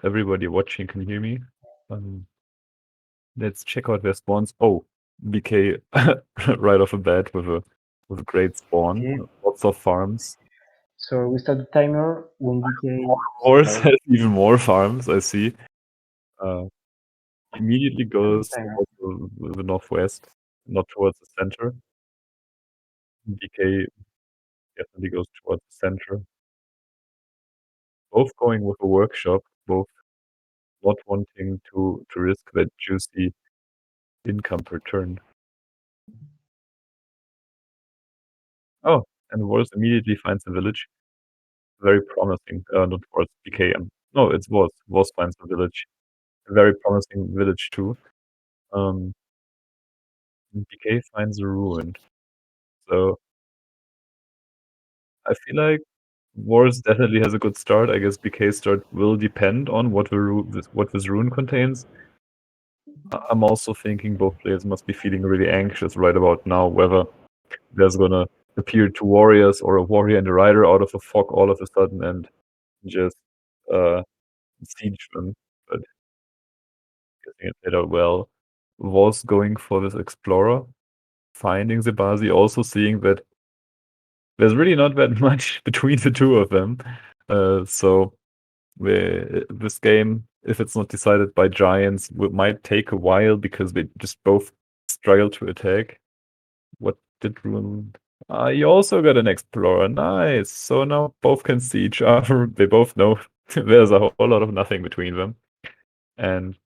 everybody watching can hear me. Let's check out their spawns. Oh, BK right off the bat with a great spawn. Okay. Lots of farms. So we start the timer when BK. Vorce has even more farms, I see. Immediately goes towards the northwest, not towards the center. BK definitely goes towards the center. Both going with a workshop, both not wanting to risk that juicy income per turn. Oh, and Vorce immediately finds a village. Very promising. Not Vorce, BK. No, it's Vorce. Vorce finds a village. A very promising village too. And BK finds a ruin. So I feel like Vorce definitely has a good start. I guess BK's start will depend on what this rune contains. I'm also thinking both players must be feeling really anxious right about now, whether there's gonna appear two warriors or a warrior and a rider out of a fog all of a sudden and just siege them. But guessing it played out well. Was going for this explorer, finding Zebasi, also seeing that there's really not that much between the two of them. So this game, if it's not decided by giants, might take a while because they just both struggle to attack. What did Ruin? You also got an explorer. Nice. So now both can see each other. They both know there's a whole lot of nothing between them. And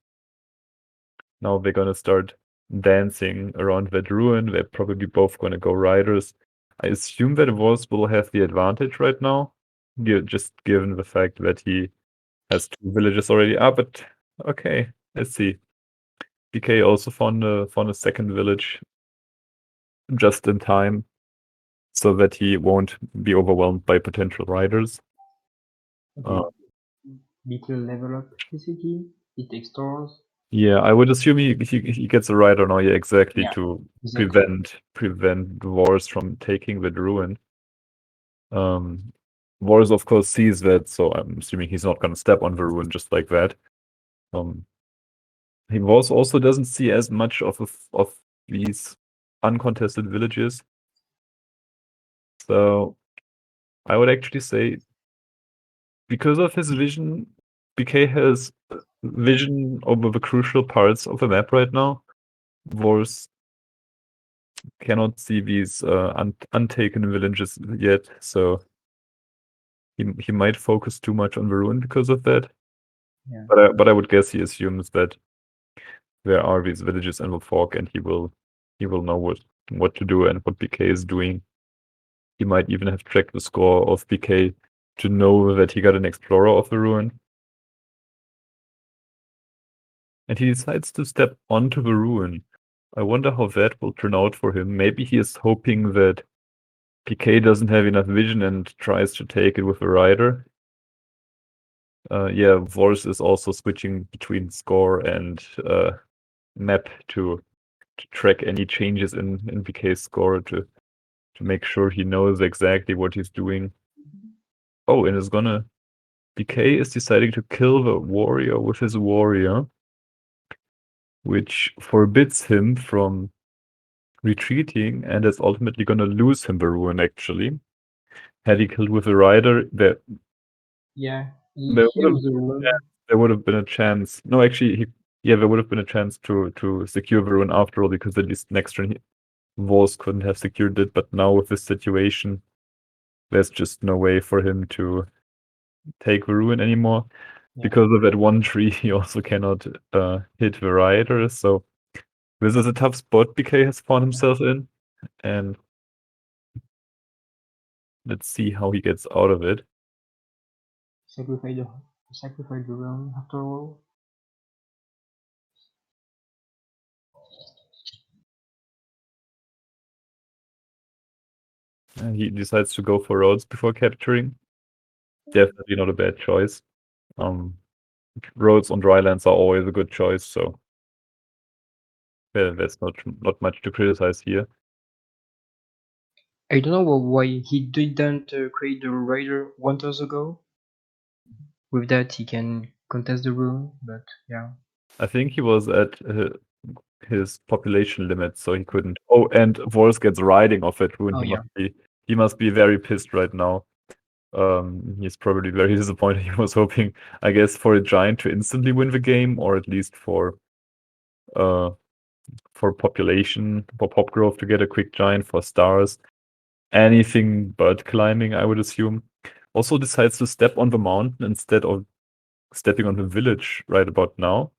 now they're gonna start dancing around that ruin. They're probably both gonna go riders. I assume that Vorce will have the advantage right now, just given the fact that he has two villages already. But okay, let's see. BK also found a second village just in time, so that he won't be overwhelmed by potential riders. Okay. BK level up his city. He takes stores. Yeah, I would assume he gets a rider now. Yeah, exactly, Yeah, to exactly. prevent Vorce from taking the ruin. Vorce of course sees that, so I'm assuming he's not gonna step on the ruin just like that. He also doesn't see as much of these uncontested villages. So I would actually say, because of his vision, BK has vision over the crucial parts of the map right now. Vorce cannot see these untaken villages yet, so he might focus too much on the ruin because of that. Yeah. But I would guess he assumes that there are these villages in the fog, and he will know what to do and what BK is doing. He might even have tracked the score of BK to know that he got an explorer of the ruin. And he decides to step onto the ruin. I wonder how that will turn out for him. Maybe he is hoping that PK doesn't have enough vision and tries to take it with a rider. Yeah, Vorce is also switching between score and map to track any changes in PK's score to make sure he knows exactly what he's doing. Oh, and PK is deciding to kill the warrior with his warrior, which forbids him from retreating and is ultimately gonna lose him the ruin, actually. Had he killed with a rider, there would have been a chance. No, actually, there would have been a chance to secure the ruin after all, because at least next turn Vorce couldn't have secured it. But now with this situation, there's just no way for him to take the ruin anymore. Yeah. Because of that one tree, he also cannot hit the rider. So this is a tough spot BK has found himself in, and let's see how he gets out of it. Sacrifice the realm after all. He decides to go for roads before capturing. Definitely not a bad choice. Roads on drylands are always a good choice, so there's not much to criticize here. I don't know why he didn't create the rider 1 year ago. With that, he can contest the rune, but yeah. I think he was at his population limit, so he couldn't. Oh, and Vorce gets riding off that rune. Oh, yeah. He must be very pissed right now. He's probably very disappointed. He was hoping, I guess, for a giant to instantly win the game, or at least for population, for pop growth to get a quick giant, for stars. Anything but climbing, I would assume. Also decides to step on the mountain instead of stepping on the village right about now,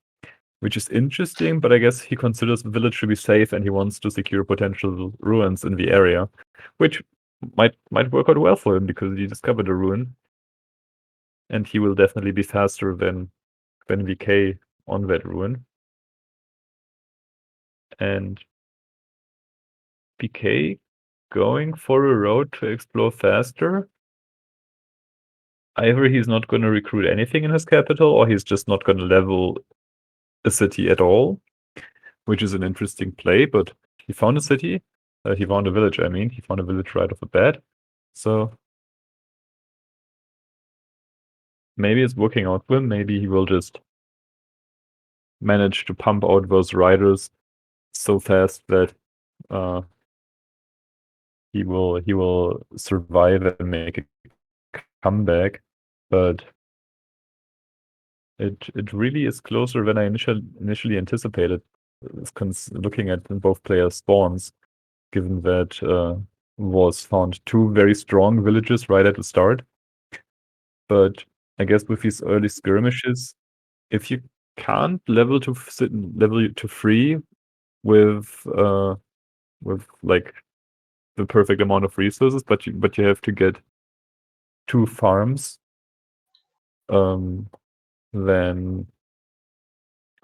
which is interesting, but I guess he considers the village to be safe and he wants to secure potential ruins in the area, which might work out well for him because he discovered a ruin, and he will definitely be faster than VK on that ruin. And BK going for a road to explore faster. Either he's not going to recruit anything in his capital, or he's just not going to level a city at all, which is an interesting play. But he found a city. He found a village, I mean. He found a village right off the bat. So maybe it's working out for him. Maybe he will just manage to pump out those riders so fast that he will survive and make a comeback. But it really is closer than I initially anticipated. Looking at both players' spawns, given that was found two very strong villages right at the start. But I guess with these early skirmishes, if you can't level to 3 with like the perfect amount of resources, but you have to get 2 farms, then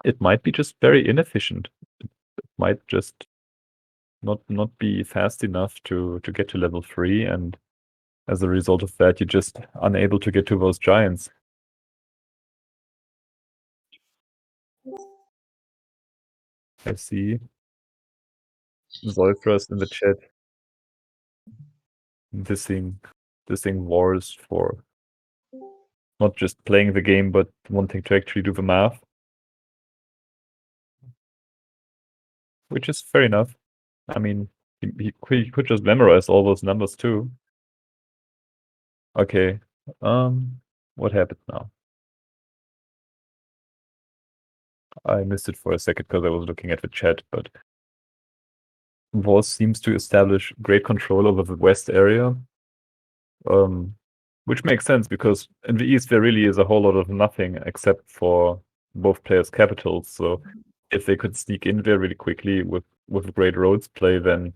it might be just very inefficient. It might just not be fast enough to get to level 3, and as a result of that, you're just unable to get to those giants. I see Zolfras in the chat dissing Vorce for not just playing the game, but wanting to actually do the math. Which is fair enough. I mean, he could just memorize all those numbers too. Okay. What happened now? I missed it for a second because I was looking at the chat, but Vorce seems to establish great control over the west area. Which makes sense because in the east there really is a whole lot of nothing except for both players' capitals. So if they could sneak in there really quickly with a great roads play, then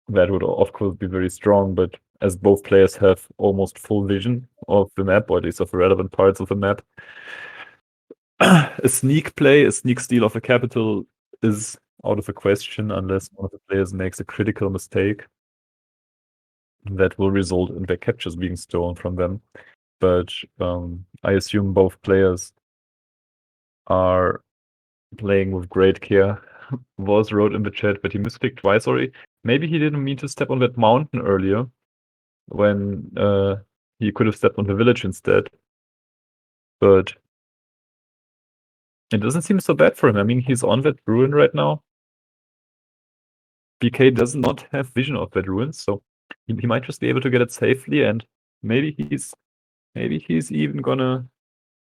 that would of course be very strong. But as both players have almost full vision of the map, or at least of the relevant parts of the map, a sneak steal of a capital is out of the question unless one of the players makes a critical mistake that will result in their captures being stolen from them. But I assume both players are playing with great care. Vorce wrote in the chat, but he misclicked twice already. Maybe he didn't mean to step on that mountain earlier when he could have stepped on the village instead. But it doesn't seem so bad for him. I mean, he's on that ruin right now. BK does not have vision of that ruin, so he might just be able to get it safely, and maybe he's even gonna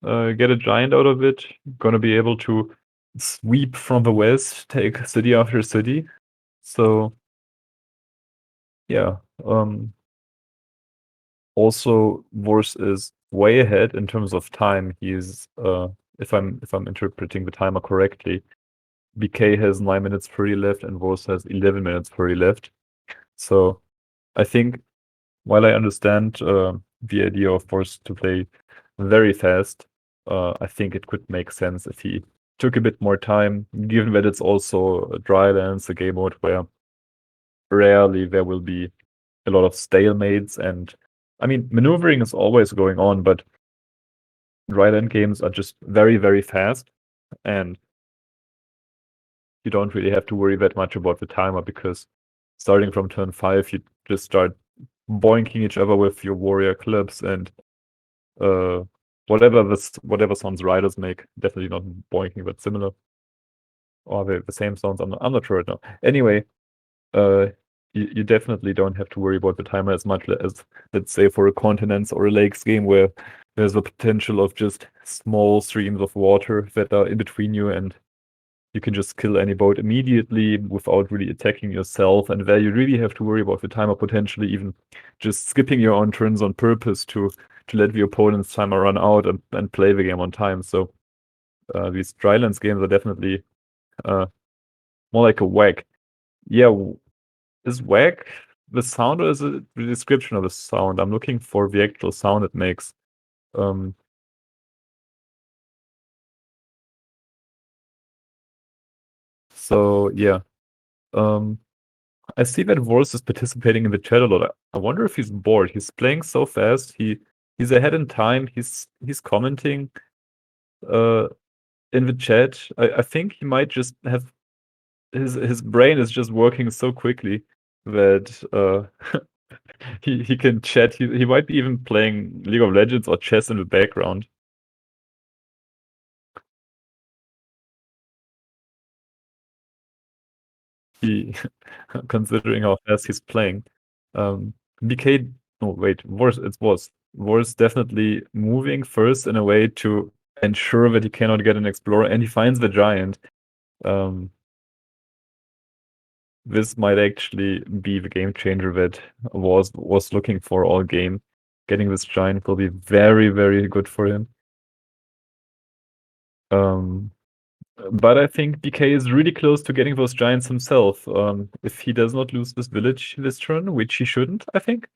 get a giant out of it. Gonna be able to sweep from the west, take city after city. So yeah. Also, Vorce is way ahead in terms of time. He's if I'm interpreting the timer correctly, BK has 9 minutes 30 left and Vorce has 11 minutes 30 left. So I think while I understand the idea of Vorce to play very fast, I think it could make sense if he took a bit more time, given that it's also a Drylands, a game mode where rarely there will be a lot of stalemates. And I mean, maneuvering is always going on, but Dryland games are just very, very fast, and you don't really have to worry that much about the timer because starting from turn 5, you just start boinking each other with your warrior clubs, and whatever sounds riders make. Definitely not boinking, but similar. Or the same sounds. I'm not sure right now. Anyway, you definitely don't have to worry about the timer as much as, let's say, for a continents or a lakes game where there's the potential of just small streams of water that are in between you, and you can just kill any boat immediately without really attacking yourself. And there you really have to worry about the timer potentially even just skipping your own turns on purpose to let the opponent's timer run out and play the game on time. So these Drylands games are definitely more like a whack. Yeah, is whack the sound or is it the description of the sound? I'm looking for the actual sound it makes. So yeah. I see that Vorce is participating in the chat a lot. I wonder if he's bored. He's playing so fast. He's ahead in time. He's commenting in the chat. I think he might just have his brain is just working so quickly that he can chat. He might be even playing League of Legends or chess in the background. He considering how fast he's playing. BK, no wait, Vorce, it was Vorce definitely moving first in a way to ensure that he cannot get an explorer, and he finds the giant. This might actually be the game changer that was looking for all game. Getting this giant will be very, very good for him. But I think BK is really close to getting those giants himself. If he does not lose this village this turn, which he shouldn't, I think.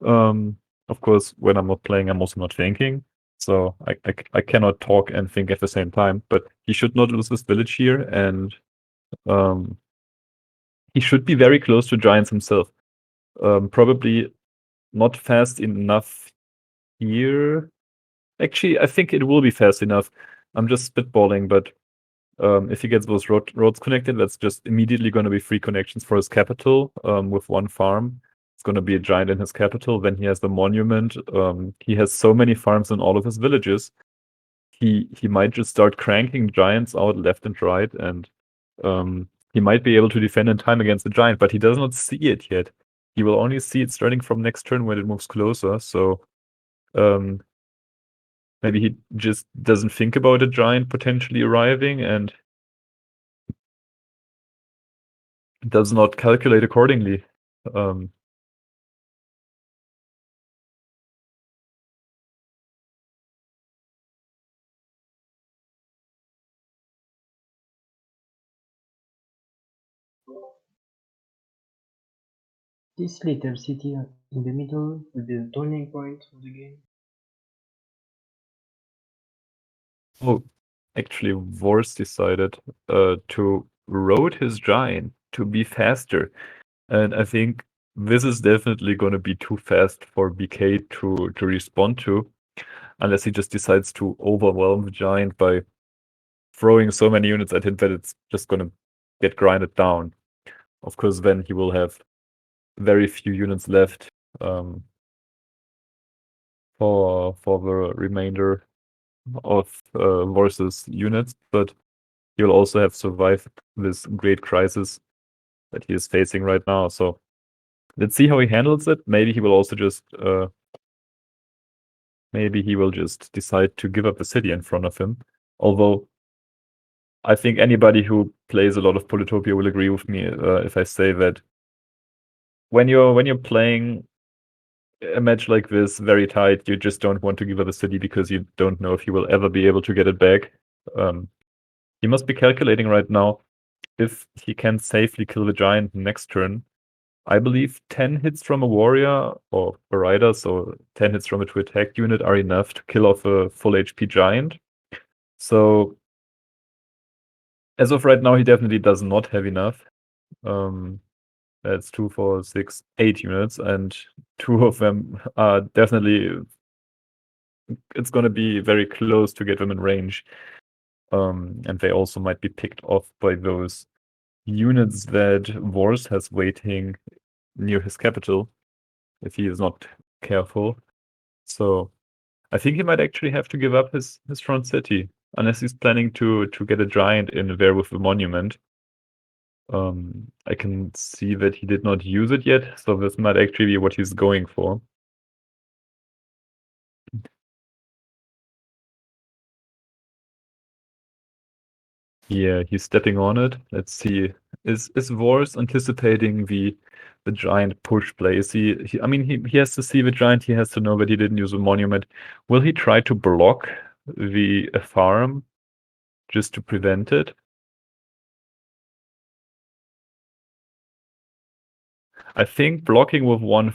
Of course, when I'm not playing, I'm also not thinking. So I cannot talk and think at the same time. But he should not lose this village here, and he should be very close to giants himself. Probably not fast enough here. Actually, I think it will be fast enough. I'm just spitballing, but if he gets those roads connected, that's just immediately going to be free connections for his capital with one farm. It's going to be a giant in his capital. Then he has the monument. He has so many farms in all of his villages. He might just start cranking giants out left and right, and he might be able to defend in time against the giant, but he does not see it yet. He will only see it starting from next turn when it moves closer. So maybe he just doesn't think about a giant potentially arriving and does not calculate accordingly. This little city in the middle will be the turning point of the game. Oh, actually, Vorce decided to road his giant to be faster. And I think this is definitely going to be too fast for BK to respond to, unless he just decides to overwhelm the giant by throwing so many units at him that it's just going to get grinded down. Of course, then he will have very few units left for the remainder of Vorce's units, but he'll also have survived this great crisis that he is facing right now. So let's see how he handles it. Maybe he will also just decide to give up the city in front of him. Although I think anybody who plays a lot of Polytopia will agree with me if I say that when you're playing a match like this very tight, you just don't want to give up a city because you don't know if you will ever be able to get it back. He must be calculating right now if he can safely kill the giant next turn. I believe 10 hits from a warrior or a rider, so 10 hits from a to attack unit are enough to kill off a full HP giant. So as of right now, he definitely does not have enough. That's 2, 4, 6, 8 units, and 2 of them are definitely. It's going to be very close to get them in range. And they also might be picked off by those units that Vorce has waiting near his capital if he is not careful. So I think he might actually have to give up his front city, unless he's planning to get a giant in there with the monument. I can see that he did not use it yet, so this might actually be what he's going for. Yeah, he's stepping on it. Let's see. Is Vorce anticipating the giant push play? Is he I mean he has to see the giant, he has to know that he didn't use a monument. Will he try to block the farm just to prevent it? I think blocking one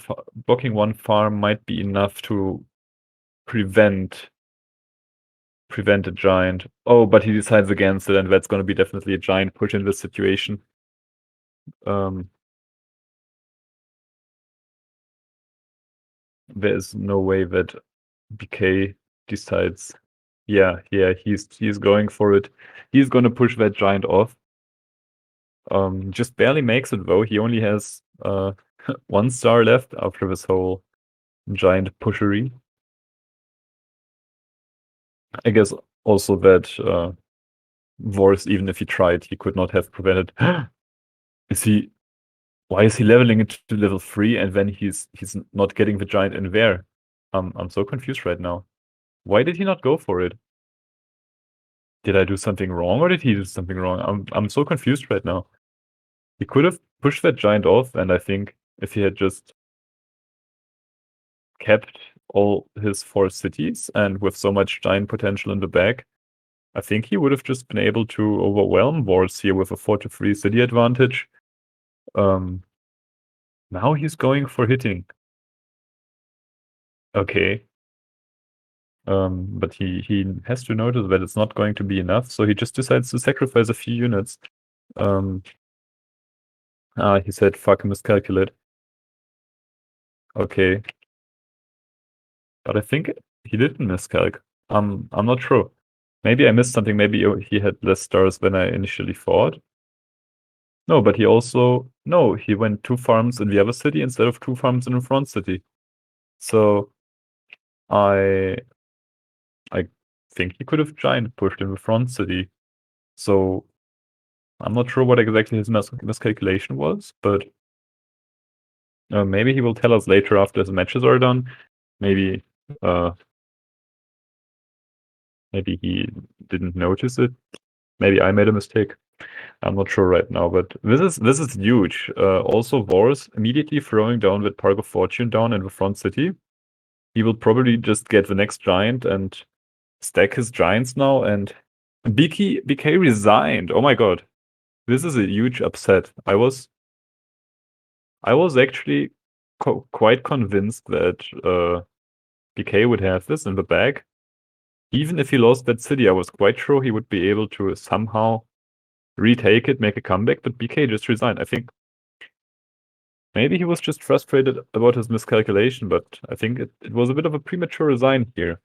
farm might be enough to prevent a giant. Oh, but he decides against it, and that's going to be definitely a giant push in this situation. There's no way that BK decides. Yeah, he's going for it. He's going to push that giant off. Just barely makes it though. He only has 1 star left after this whole giant pushery. I guess also that Vorce, even if he tried, he could not have prevented. Why is he leveling it to level 3 and then he's not getting the giant in there? I'm so confused right now. Why did he not go for it? Did I do something wrong, or did he do something wrong? I'm so confused right now. He could have pushed that giant off, and I think if he had just kept all his 4 cities and with so much giant potential in the back, I think he would have just been able to overwhelm Vorce here with a 4-3 city advantage. Now he's going for hitting. Okay. But he has to notice that it's not going to be enough, so he just decides to sacrifice a few units. He said, fuck, miscalculate. Okay. But I think he didn't miscalc. I'm not sure. Maybe I missed something. Maybe he had less stars than I initially thought. No, but he went 2 farms in the other city instead of 2 farms in the front city. So I think he could have giant pushed in the front city. So I'm not sure what exactly his miscalculation was, but maybe he will tell us later after his matches are done. Maybe he didn't notice it. Maybe I made a mistake. I'm not sure right now, but this is huge. Also, Vorce immediately throwing down that Park of Fortune down in the front city. He will probably just get the next giant and stack his giants now. And BK resigned. Oh my god, this is a huge upset. I was actually quite convinced that BK would have this in the bag. Even if he lost that city, I was quite sure he would be able to somehow retake it, make a comeback, but BK just resigned. I think maybe he was just frustrated about his miscalculation, but I think it was a bit of a premature resign here.